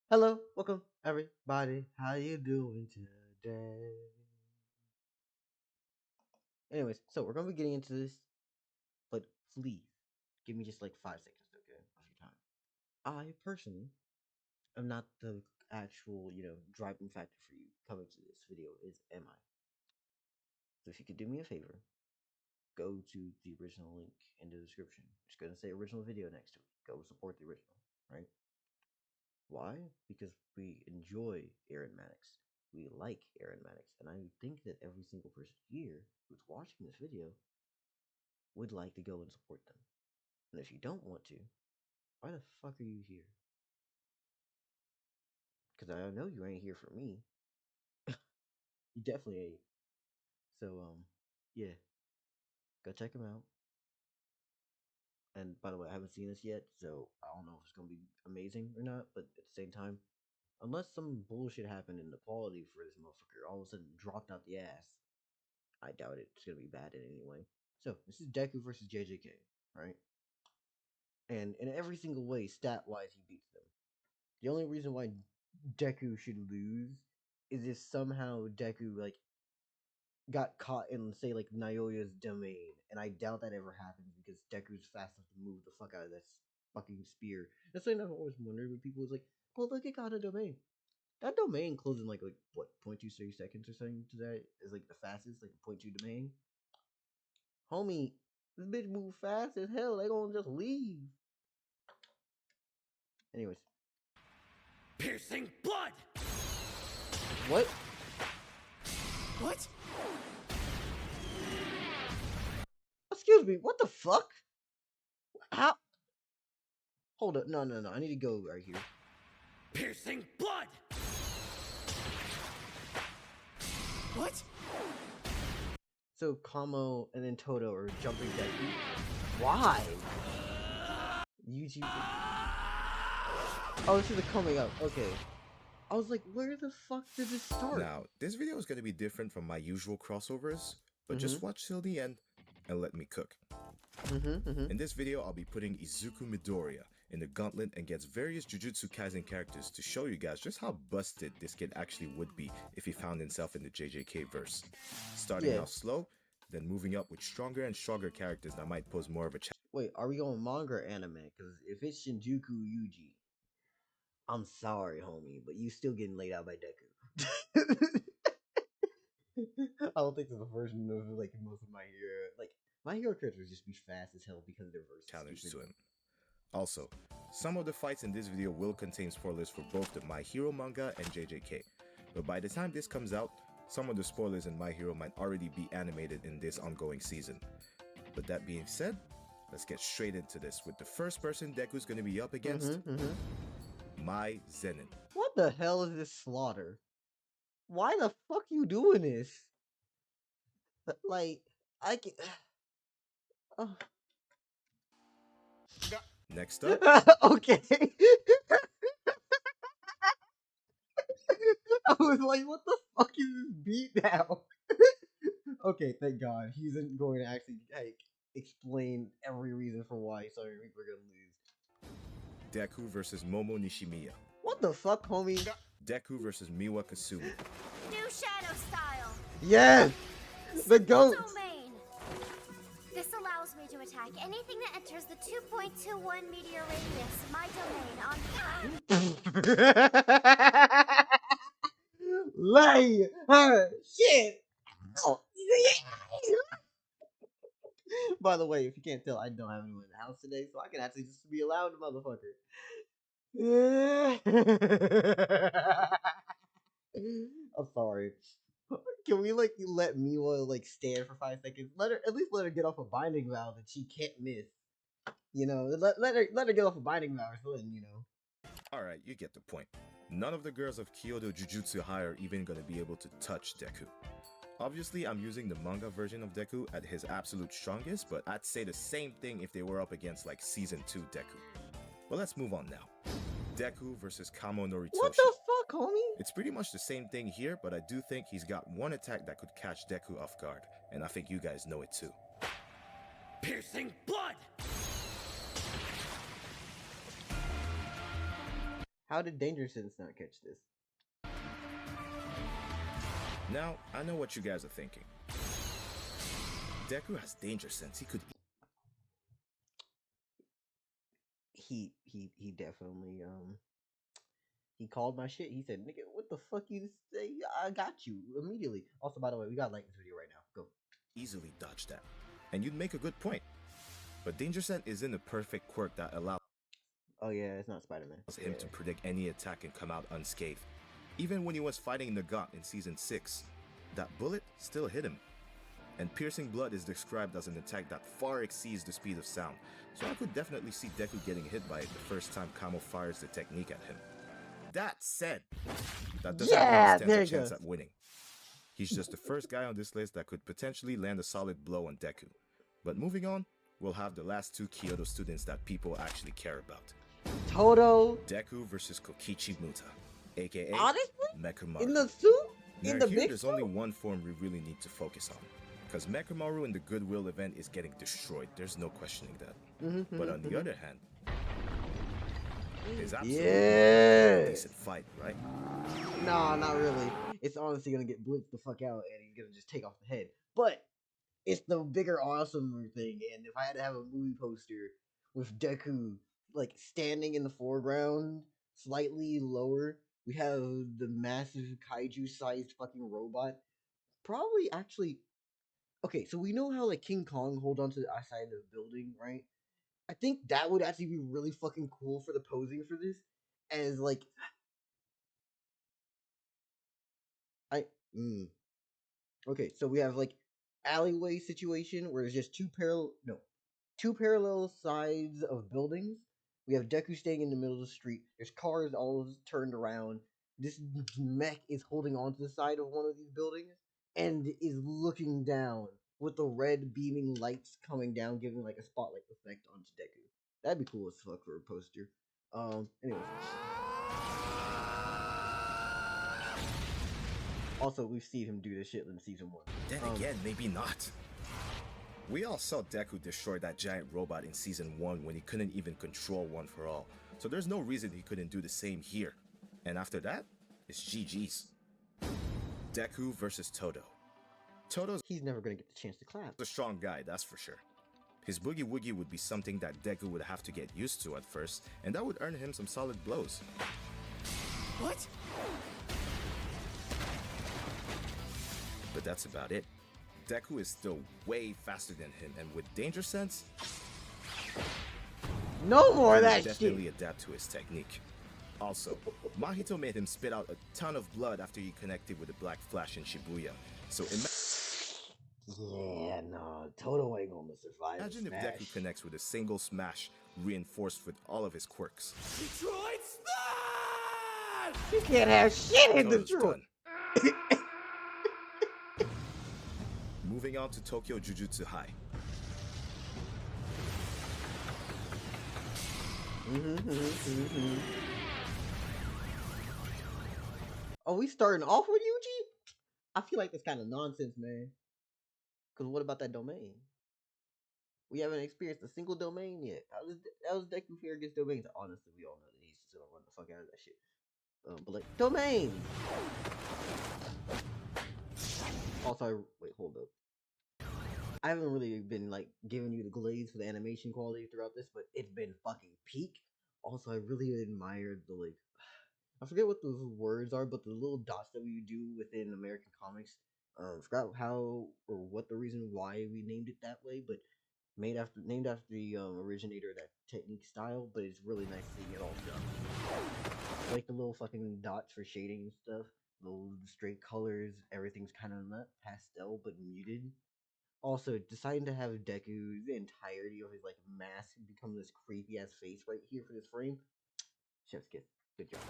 Hello, welcome everybody. How you doing today? Anyways, so we're gonna be getting into this, but please give me just like 5 seconds, okay, of your time. I personally am not the actual, driving factor for you coming to this video. Is am I? So if you could do me a favor, go to the original link in the description. It's gonna say original video next to it. Go support the original, right? Why? Because we enjoy Aeronmatics. We like Aeronmatics, and I think that every single person here who's watching this video would like to go and support them. And if you don't want to, why the fuck are you here? Because I know you ain't here for me. You definitely ain't. So, yeah, go check them out. And by the way, I haven't seen this yet, so I don't know if it's gonna be amazing or not. But at the same time, unless some bullshit happened in the quality for this motherfucker all of a sudden dropped out the ass, I doubt it's gonna be bad in any way. So this is Deku versus JJK, right? And in every single way, stat wise, he beats them. The only reason why Deku should lose is if somehow Deku got caught in, say, like Naoya's domain, and I doubt that ever happens because Deku's fast enough to move the fuck out of this fucking spear. That's something I've always wondered with people is like, well, look, it got a domain. That domain closes in like what 0.23 seconds or something to that is like the fastest, like 0.2 domain. Homie, this bitch move fast as hell. They gonna just leave. Anyways, Piercing blood! what? What? Excuse me. What the fuck? How? Hold up. No, no, no. I need to go right here. Piercing blood! What? So Kamo and then Toto are jumping Deku. Why? YouTube. Oh, this is coming up. Okay. I was like, where the fuck did this start? Now, this video is going to be different from my usual crossovers, but just watch till the end and let me cook. In this video, I'll be putting Izuku Midoriya in the gauntlet against various Jujutsu Kaisen characters to show you guys just how busted this kid actually would be if he found himself in the JJK verse. Starting out slow, then moving up with stronger and stronger characters that might pose more of a challenge. Wait, are we going manga or anime? Because if it's Shinjuku Yuji, I'm sorry, homie, but you still getting laid out by Deku. I don't think there's a version of like most of my hero. Like my hero characters just be fast as hell because their verse Challenge to him. Also, some of the fights in this video will contain spoilers for both the My Hero manga and JJK, but by the time this comes out, some of the spoilers in My Hero might already be animated in this ongoing season. But that being said, let's get straight into this with the first person Deku's going to be up against, Mai Zenin. What the hell is this slaughter? Why the fuck you doing this? Like, I can... Oh. Next up, okay. I was like, what the fuck is this beat now? Okay, thank God. He isn't going to actually like explain every reason for why so we're gonna lose. Deku versus Momo Nishimiya. What the fuck, homie? Deku versus Miwa Kasumi. New shadow style. Yes! The goat! Domain. This allows me to attack anything that enters the 2.21 meteor radius of my domain on Lay her shit! Oh. By the way, if you can't tell, I don't have anyone in the house today, so I can actually just be a loud motherfucker. I'm sorry. Can we like let Miwa like stand for 5 seconds? At least let her get off a binding vow that she can't miss. You know, let her get off a binding vow so then, you know. Alright, you get the point. None of the girls of Kyoto Jujutsu High are even gonna be able to touch Deku. Obviously, I'm using the manga version of Deku at his absolute strongest, but I'd say the same thing if they were up against like Season 2 Deku. But let's move on now. Deku versus Kamo Noritoshi. What the fuck, homie? It's pretty much the same thing here, but I do think he's got one attack that could catch Deku off guard, and I think you guys know it too. Piercing blood! How did Danger Sense not catch this? Now, I know what you guys are thinking. Deku has danger sense. He definitely he called my shit. He said, "Nigga, what the fuck you say? I got you immediately." Also, by the way, we got like this video right now. Go. easily dodge that. And you'd make a good point. But danger sense isn't a perfect quirk that allows Oh yeah, it's not Spider-Man. him to predict any attack and come out unscathed. Even when he was fighting Nagant in season 6, that bullet still hit him. And piercing blood is described as an attack that far exceeds the speed of sound, so I could definitely see Deku getting hit by it the first time Kamo fires the technique at him. That said, that doesn't mean he stands a chance at winning. He's just the first guy on this list that could potentially land a solid blow on Deku. But moving on, we'll have the last two Kyoto students that people actually care about. Toto. Deku versus Kokichi Muta, aka Honestly? Mechamaru. In the suit? Now In the here, big there's suit? only one form we really need to focus on. Because Mechamaru in the Goodwill event is getting destroyed. There's no questioning that. But on the other hand, it's absolutely a decent fight, right? Nah, not really. It's honestly gonna get blitzed the fuck out and he's gonna just take off the head. But it's the bigger, awesomer thing. And if I had to have a movie poster with Deku like standing in the foreground, slightly lower, we have the massive kaiju-sized fucking robot. Probably actually. Okay, so we know how like King Kong hold on to the side of the building, right? I think that would actually be really fucking cool for the posing for this, as like I. Okay, so we have like alleyway situation where there's just two parallel sides of buildings. We have Deku staying in the middle of the street. There's cars all turned around. This mech is holding onto the side of one of these buildings and is looking down with the red beaming lights coming down, giving like a spotlight effect onto Deku. That'd be cool as fuck for a poster. Anyways. Also, we've seen him do this shit in season 1. Then again, maybe not. We all saw Deku destroy that giant robot in season 1 when he couldn't even control One for All. So there's no reason he couldn't do the same here. And after that, it's GG's. Deku versus Toto. He's never gonna get the chance to clap. A strong guy, that's for sure. His boogie woogie would be something that Deku would have to get used to at first, and that would earn him some solid blows. What? But that's about it. Deku is still way faster than him, and with danger sense, No more of he that would definitely shit. adapt to his technique. Also, Mahito made him spit out a ton of blood after he connected with the Black Flash in Shibuya. So Yeah, no, Toto ain't gonna survive. imagine if Deku connects with a single smash, reinforced with all of his quirks. Detroit Smash! He can't have shit in Toto's Detroit. done. Moving on to Tokyo Jujutsu High. Are we starting off with Yuji? I feel like that's kind of nonsense, man. Because what about that domain? We haven't experienced a single domain yet. How does Deku fare against domains? Honestly, we all know that he's still run the fuck out of that shit. But like, domain! Also, wait, hold up. I haven't really been like giving you the glaze for the animation quality throughout this, but it's been fucking peak. Also, I really admired the like, I forget what those words are, but the little dots that we do within American comics. Forgot how or what the reason why we named it that way, but named after the originator of that technique style. But it's really nice seeing it all done. I like the little fucking dots for shading and stuff. The straight colors, everything's kind of not pastel but muted. Also, deciding to have Deku, the entirety of his like mask become this creepy ass face right here for this frame. Chef's kiss. Good job.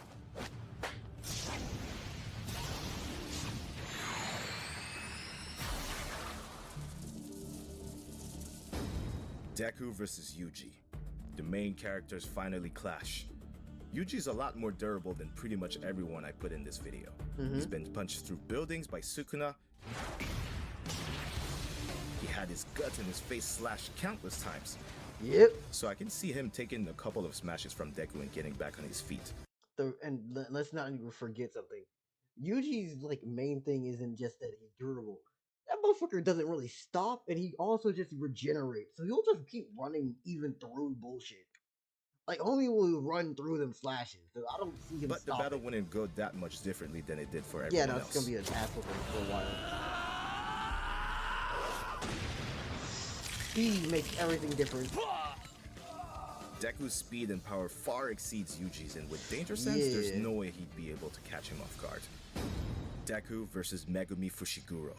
Deku versus Yuji. The main characters finally clash. Yuji's a lot more durable than pretty much everyone I put in this video. He's been punched through buildings by Sukuna. He had his guts and his face slashed countless times. Yep. So I can see him taking a couple of smashes from Deku and getting back on his feet. let's not even forget something. Yuji's like main thing isn't just that he's durable. That motherfucker doesn't really stop, and he also just regenerates. So he'll just keep running even through bullshit. Like homie will run through them slashes. So I don't see him But the battle stopping. wouldn't go that much differently than it did for Yeah, everyone no, it's gonna else. be an asshole for a while. Speed makes everything different. Deku's speed and power far exceeds Yuji's, and with Danger Sense, there's Yeah. no way he'd be able to catch him off guard. Deku versus Megumi Fushiguro.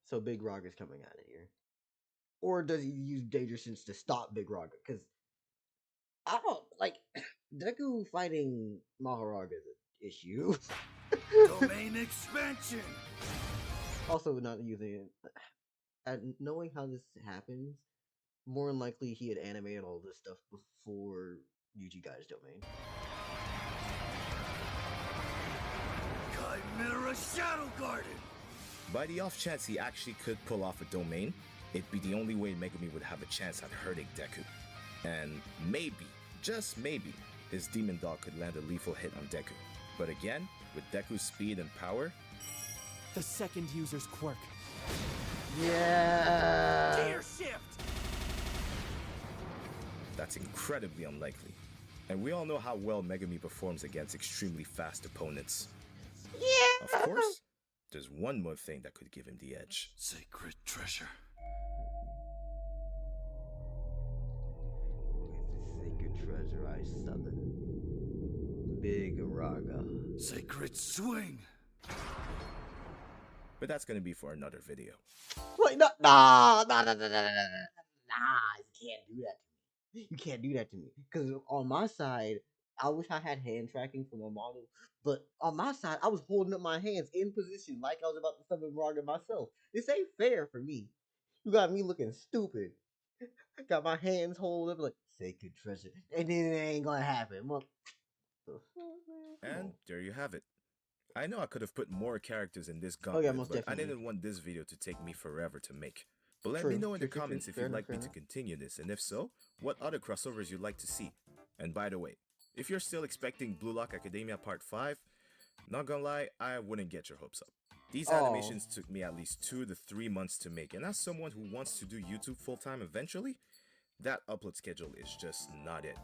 So Big Rog is coming out of here. Or does he use Danger Sense to stop Big Rog? Because I don't like Deku fighting Maharaga is an issue. Domain expansion. Also, not using it. Knowing how this happens, more than likely he had animated all this stuff before Yuji got his domain. Chimera Shadow Garden. By the off chance he actually could pull off a domain, it'd be the only way Megumi would have a chance at hurting Deku. And maybe, just maybe, his Demon Dog could land a lethal hit on Deku. But again, with Deku's speed and power, The second user's quirk. Yeah. Gear shift. that's incredibly unlikely. And we all know how well Megumi performs against extremely fast opponents. Yeah. Of course, there's one more thing that could give him the edge. Sacred treasure. Sacred treasure I summon. Big Raga. Sacred swing. But that's gonna be for another video. Wait, nah, you can't do that to me. You can't do that to me. Because on my side, I wish I had hand tracking for my model. But on my side, I was holding up my hands in position like I was about to summon Raga myself. This ain't fair for me. You got me looking stupid. Got my hands hold up like sacred treasure. And then it ain't gonna happen. Well, And there you have it. I know I could have put more characters in this Oh, yeah, gauntlet, most but I definitely. didn't want this video to take me forever to make. But let True, me know in the true, comments if fair you'd enough, like fair me to enough. continue this, and if so, what other crossovers you'd like to see. And by the way, if you're still expecting Blue Lock Academia Part 5, not gonna lie, I wouldn't get your hopes up. These Oh. animations took me at least 2 to 3 months to make, and as someone who wants to do YouTube full-time eventually, that upload schedule is just not it.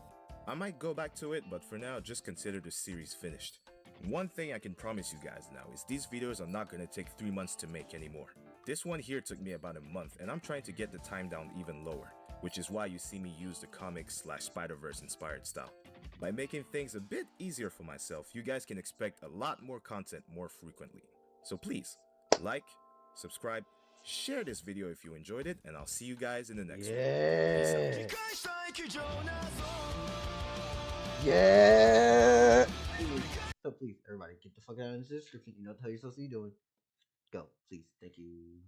I might go back to it, but for now, just consider the series finished. One thing I can promise you guys now is these videos are not gonna take 3 months to make anymore. This one here took me about a month, and I'm trying to get the time down even lower, which is why you see me use the comics/Spider-Verse inspired style. By making things a bit easier for myself, you guys can expect a lot more content more frequently. So please, like, subscribe, share this video if you enjoyed it, and I'll see you guys in the next one. Yeah. Peace out. Yeah. So please, everybody, get the fuck out of the description. You know what you're supposed to be doing. Go, please. Thank you.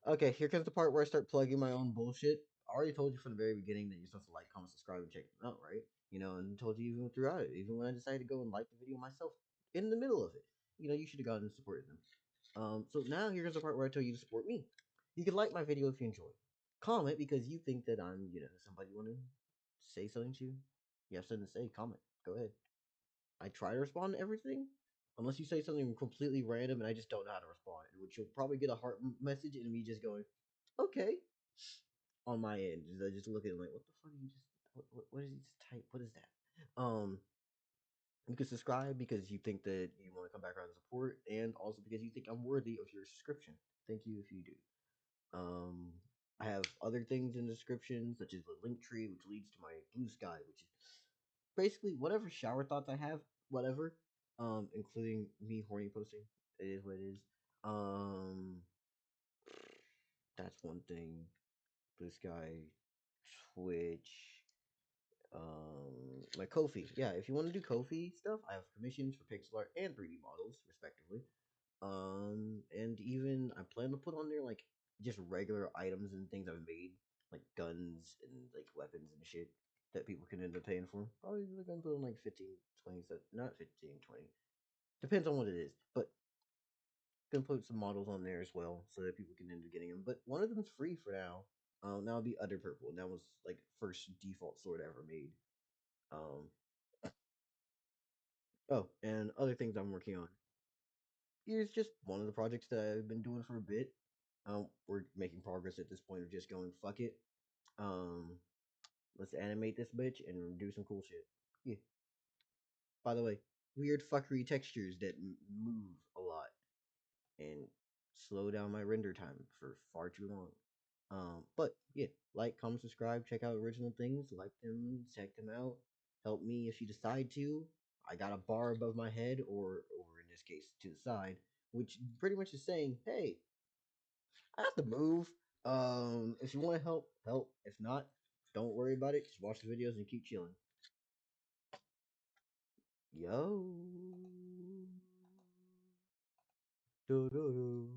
Okay, here comes the part where I start plugging my own bullshit. I already told you from the very beginning that you're supposed to like, comment, subscribe, and check them out, right? You know, and told you even throughout it. Even when I decided to go and like the video myself in the middle of it. You know, you should have gone and supported them. So now here's the part where I tell you to support me. You can like my video if you enjoy. Comment because you think that I'm, somebody you want to say something to. You have something to say, comment. Go ahead. I try to respond to everything. Unless you say something completely random and I just don't know how to respond. Which you'll probably get a heart message and me just going, okay. On my end. Just look at it like, what the fuck you just what did he just type? What is that? You can subscribe because you think that you want to come back around and support, and also because you think I'm worthy of your subscription. Thank you if you do. I have other things in the description, such as the link tree, which leads to my blue sky, which is basically whatever shower thoughts I have, whatever. Including me horny posting. It is what it is. That's one thing. Blue sky, Twitch, my Kofi. Yeah, if you want to do Kofi stuff, I have commissions for pixel art and 3D models, respectively. And even I plan to put on there like just regular items and things I've made, like guns and like weapons and shit that people can end up paying for. Probably gonna put on like 15, 20, not 15, 20. Depends on what it is, but gonna put some models on there as well so that people can end up getting them. But one of them's free for now. Now it'll be Other Purple. And that was like first default sword ever made. Um, oh, and other things I'm working on. Here's just one of the projects that I've been doing for a bit. We're making progress at this point of just going fuck it. Um, let's animate this bitch and do some cool shit. Yeah. By the way, weird fuckery textures that move a lot and slow down my render time for far too long. But yeah, like, comment, subscribe, check out original things, like them, check them out. Help me if you decide to. I got a bar above my head, or in this case, to the side, which pretty much is saying, hey, I have to move. If you want to help, help. If not, don't worry about it. Just watch the videos and keep chilling. Yo. Do, do, do.